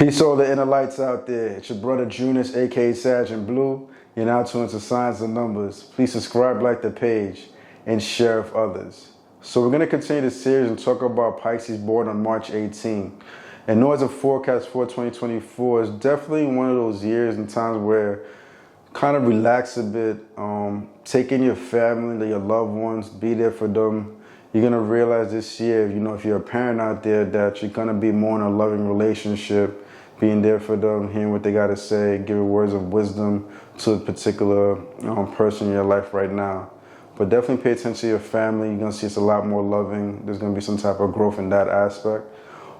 Peace to all the inner lights out there. It's your brother Junus, aka Sergeant Blue. You're now tuned to Signs and Numbers. Please subscribe, like the page, and share with others. So we're going to continue the series and talk about Pisces born on March 18. And know as a forecast for 2024, it's definitely one of those years and times where kind of relax a bit, take in your family, your loved ones, be there for them. You're going to realize this year, if you're a parent out there, that you're going to be more in a loving relationship, being there for them, hearing what they got to say, giving words of wisdom to a particular person in your life right now. But definitely pay attention to your family. You're going to see it's a lot more loving. There's going to be some type of growth in that aspect.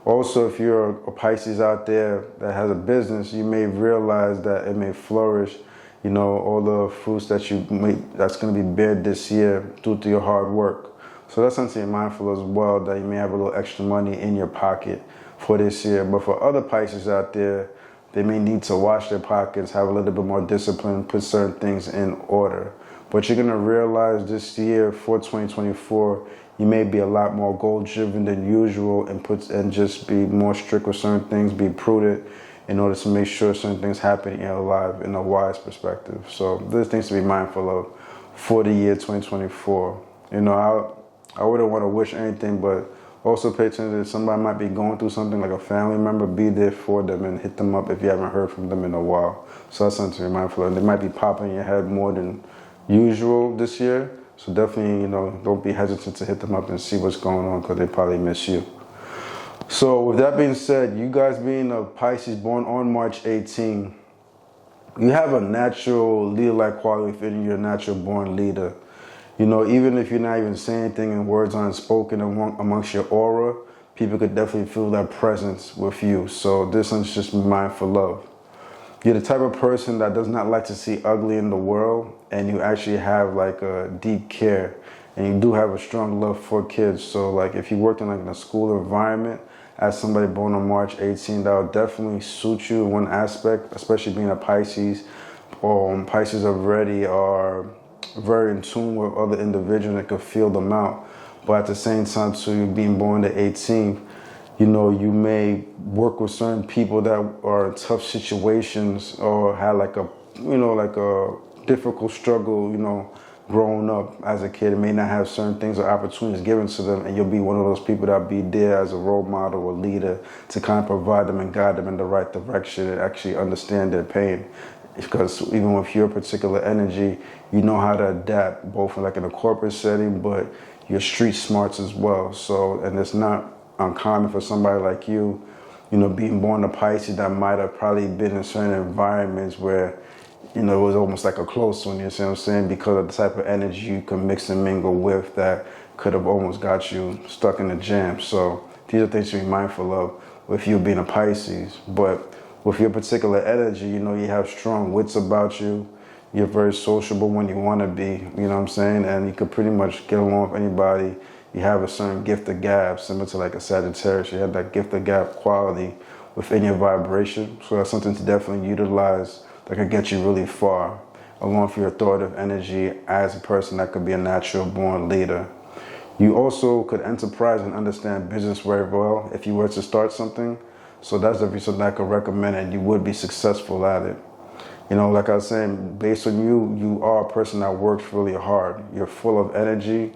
Also, if you're a Pisces out there that has a business, you may realize that it may flourish. All the fruits that's going to be bared this year due to your hard work. So that's something to be mindful as well, that you may have a little extra money in your pocket for this year. But for other Pisces out there, they may need to wash their pockets, have a little bit more discipline, put certain things in order. But you're going to realize this year for 2024, you may be a lot more goal-driven than usual and just be more strict with certain things, be prudent in order to make sure certain things happen in your life in a wise perspective. So there's things to be mindful of for the year 2024. I wouldn't want to wish anything, but also pay attention that somebody might be going through something like a family member. Be there for them and hit them up if you haven't heard from them in a while. So that's something to be mindful of. They might be popping in your head more than usual this year. So definitely, don't be hesitant to hit them up and see what's going on, because they probably miss you. So with that being said, you guys being a Pisces born on March 18, you have a natural leader-like quality within your natural born leader. Even if you're not even saying anything and words aren't spoken amongst your aura, people could definitely feel that presence with you. So this one's just mindful of. You're the type of person that does not like to see ugly in the world, and you actually have like a deep care, and you do have a strong love for kids. So like if you worked in like in a school environment as somebody born on March 18, that would definitely suit you in one aspect, especially being a Pisces. Pisces already are very in tune with other individuals that could feel them out. But at the same time, too, you being born the 18th, you may work with certain people that are in tough situations or had like a difficult struggle, growing up as a kid. It may not have certain things or opportunities given to them, and you'll be one of those people that'll be there as a role model or leader to kind of provide them and guide them in the right direction and actually understand their pain. Because even with your particular energy, you know how to adapt, both in a corporate setting, but you're street smarts as well. So, and it's not uncommon for somebody like you, being born a Pisces, that might have probably been in certain environments where, it was almost like a close one, you see what I'm saying? Because of the type of energy you can mix and mingle with that could have almost got you stuck in a jam. So these are things to be mindful of with you being a Pisces. But with your particular energy, you have strong wits about you. You're very sociable when you want to be, you know what I'm saying? And you could pretty much get along with anybody. You have a certain gift of gab, similar to like a Sagittarius. You have that gift of gab quality within your vibration. So that's something to definitely utilize that could get you really far, along with your authoritative energy as a person that could be a natural born leader. You also could enterprise and understand business very well if you were to start something. So that's definitely something I could recommend, and you would be successful at it. Like I was saying, based on you, you are a person that works really hard. You're full of energy.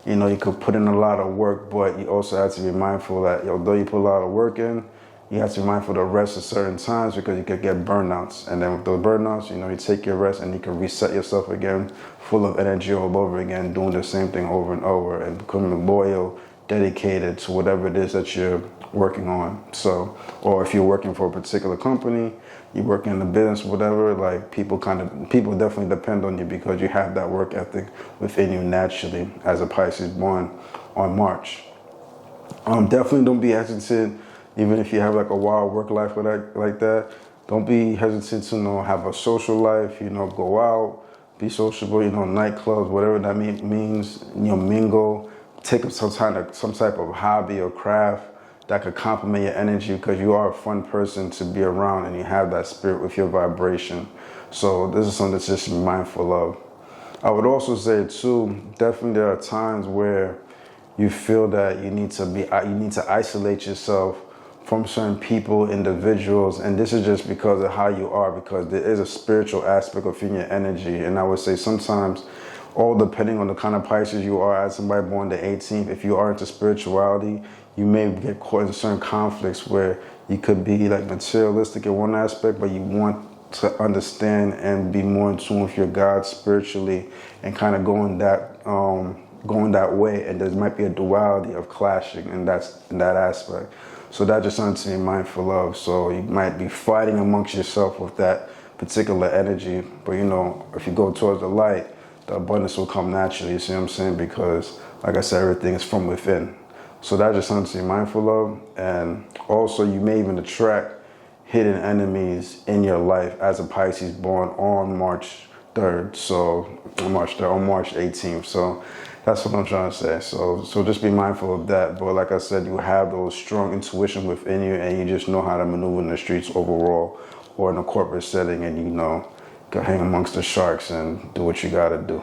You could put in a lot of work, but you also have to be mindful that although you put a lot of work in, you have to be mindful to rest at certain times, because you could get burnouts. And then with those burnouts, you take your rest and you can reset yourself again, full of energy all over again, doing the same thing over and over and becoming loyal, dedicated to whatever it is that you're working on. So, or if you're working for a particular company, you work in the business, whatever, like people definitely depend on you because you have that work ethic within you naturally as a Pisces born on March. Definitely don't be hesitant, even if you have like a wild work life like that. Don't be hesitant to have a social life, go out, be sociable, nightclubs, whatever that means, mingle, take up some type of hobby or craft that could complement your energy, because you are a fun person to be around and you have that spirit with your vibration. So this is something to just be mindful of. I would also say too, definitely there are times where you feel that you need to isolate yourself from certain people, individuals, and this is just because of how you are, because there is a spiritual aspect of in your energy. And I would say sometimes, all depending on the kind of Pisces you are, as somebody born the 18th, if you are into spirituality, you may get caught in certain conflicts where you could be like materialistic in one aspect, but you want to understand and be more in tune with your God spiritually, and kind of going that way, and there might be a duality of clashing in that aspect. So that's just something to be mindful of. So you might be fighting amongst yourself with that particular energy, but if you go towards the light, the abundance will come naturally. You see what I'm saying? Because like I said, everything is from within. So that's just something to be mindful of. And also, you may even attract hidden enemies in your life as a Pisces born on March 3rd. So on March 18th. So that's what I'm trying to say. So just be mindful of that. But like I said, you have those strong intuition within you, and you just know how to maneuver in the streets overall, or in a corporate setting, and go hang amongst the sharks and do what you gotta do.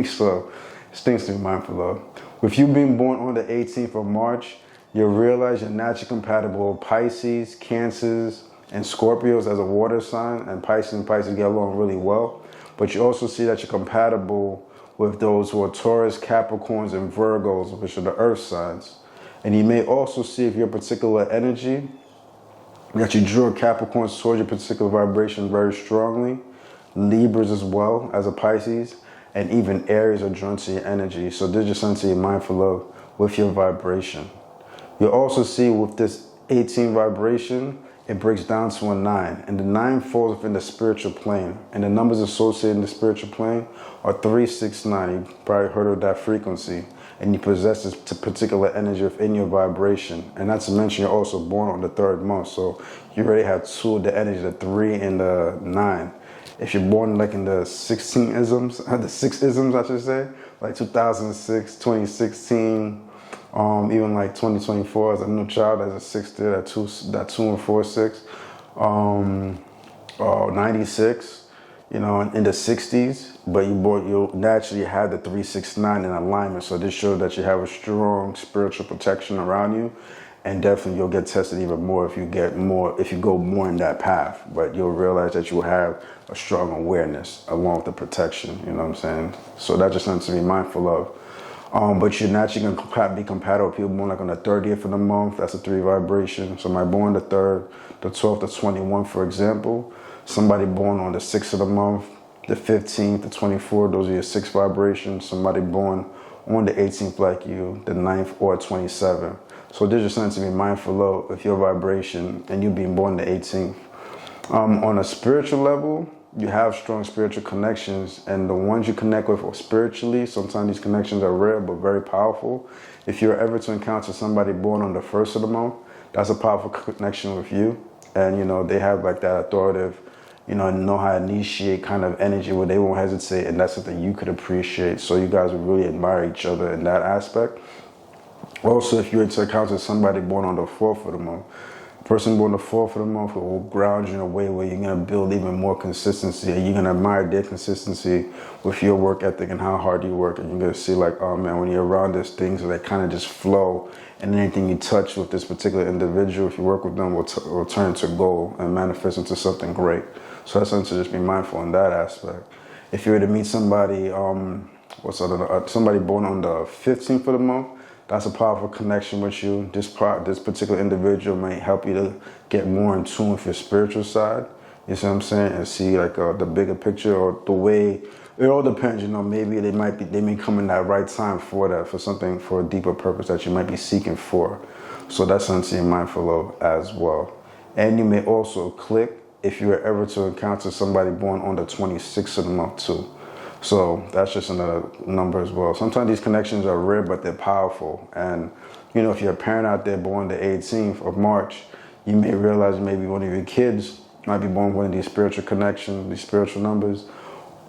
So it's things to be mindful of. With you being born on the 18th of March, you'll realize you're naturally compatible with Pisces, Cancers, and Scorpios as a water sign, and Pisces get along really well. But you also see that you're compatible with those who are Taurus, Capricorns, and Virgos, which are the earth signs. And you may also see if your particular energy, that you drew Capricorns towards your particular vibration very strongly, Libras as well as a Pisces, and even Aries are drawn to your energy. So this is just something to be mindful of with your vibration. You'll also see with this 18 vibration, it breaks down to a 9. And the 9 falls within the spiritual plane. And the numbers associated in the spiritual plane are 369. You probably heard of that frequency. And you possess this particular energy within your vibration. And not to mention, you're also born on the 3rd month. So you already have two of the energy, the 3 and the 9. If you're born like in the 16 isms, the 6 isms, I should say, like 2006, 2016, even like 2024 as a new child, as a 6 there, that 2 and 4, 6, 96, in the 60s, but you'll naturally have the 369 in alignment. So this shows that you have a strong spiritual protection around you. And definitely you'll get tested even more if you go more in that path. But you'll realize that you'll have a strong awareness along with the protection, you know what I'm saying? So that's just something to be mindful of. But you're naturally going to be compatible with people born like on the 30th of the month. That's a 3 vibration. Somebody born the 3rd, the 12th, the 21st, for example. Somebody born on the 6th of the month, the 15th, the 24th, those are your 6 vibrations. Somebody born on the 18th like you, the 9th or 27th. So this is something to be mindful of with your vibration and you being born the 18th. On a spiritual level, you have strong spiritual connections, and the ones you connect with spiritually, sometimes these connections are rare but very powerful. If you're ever to encounter somebody born on the 1st of the month, that's a powerful connection with you. And they have like that authoritative, know how to initiate kind of energy where they won't hesitate, and that's something you could appreciate. So you guys would really admire each other in that aspect. Also, if you were to encounter somebody born on the 4th of the month, a person born on the 4th of the month will ground you in a way where you're going to build even more consistency, and you're going to admire their consistency with your work ethic and how hard you work. And you're going to see like, oh man, when you're around these things that kind of just flow, and anything you touch with this particular individual, if you work with them, will turn into gold and manifest into something great. So that's something to just be mindful in that aspect. If you were to meet somebody, somebody born on the 15th of the month, that's a powerful connection with you. This particular individual may help you to get more in tune with your spiritual side. You see what I'm saying? And see like the bigger picture, or the way. It all depends. Maybe they may come in that right time for that, for a deeper purpose that you might be seeking for. So that's something to be mindful of as well. And you may also click if you were ever to encounter somebody born on the 26th of the month too. So that's just another number as well. Sometimes these connections are rare, but they're powerful. And, if you're a parent out there born the 18th of March, you may realize maybe one of your kids might be born with one of these spiritual connections, these spiritual numbers,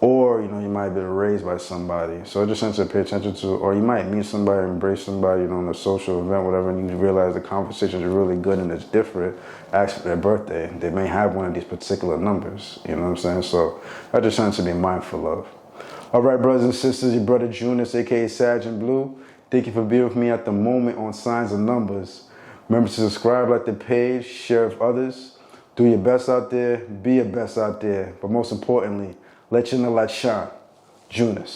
or, you might be raised by somebody. So it's just something to pay attention to. Or you might meet somebody, embrace somebody, in a social event, whatever, and you realize the conversations are really good and it's different. Ask for their birthday. They may have one of these particular numbers, you know what I'm saying? So that's just something to be mindful of. All right, brothers and sisters, your brother Junus, aka Sag and Blue. Thank you for being with me at the moment on Signs and Numbers. Remember to subscribe, like the page, share with others. Do your best out there, be your best out there. But most importantly, let your light shine. Junus.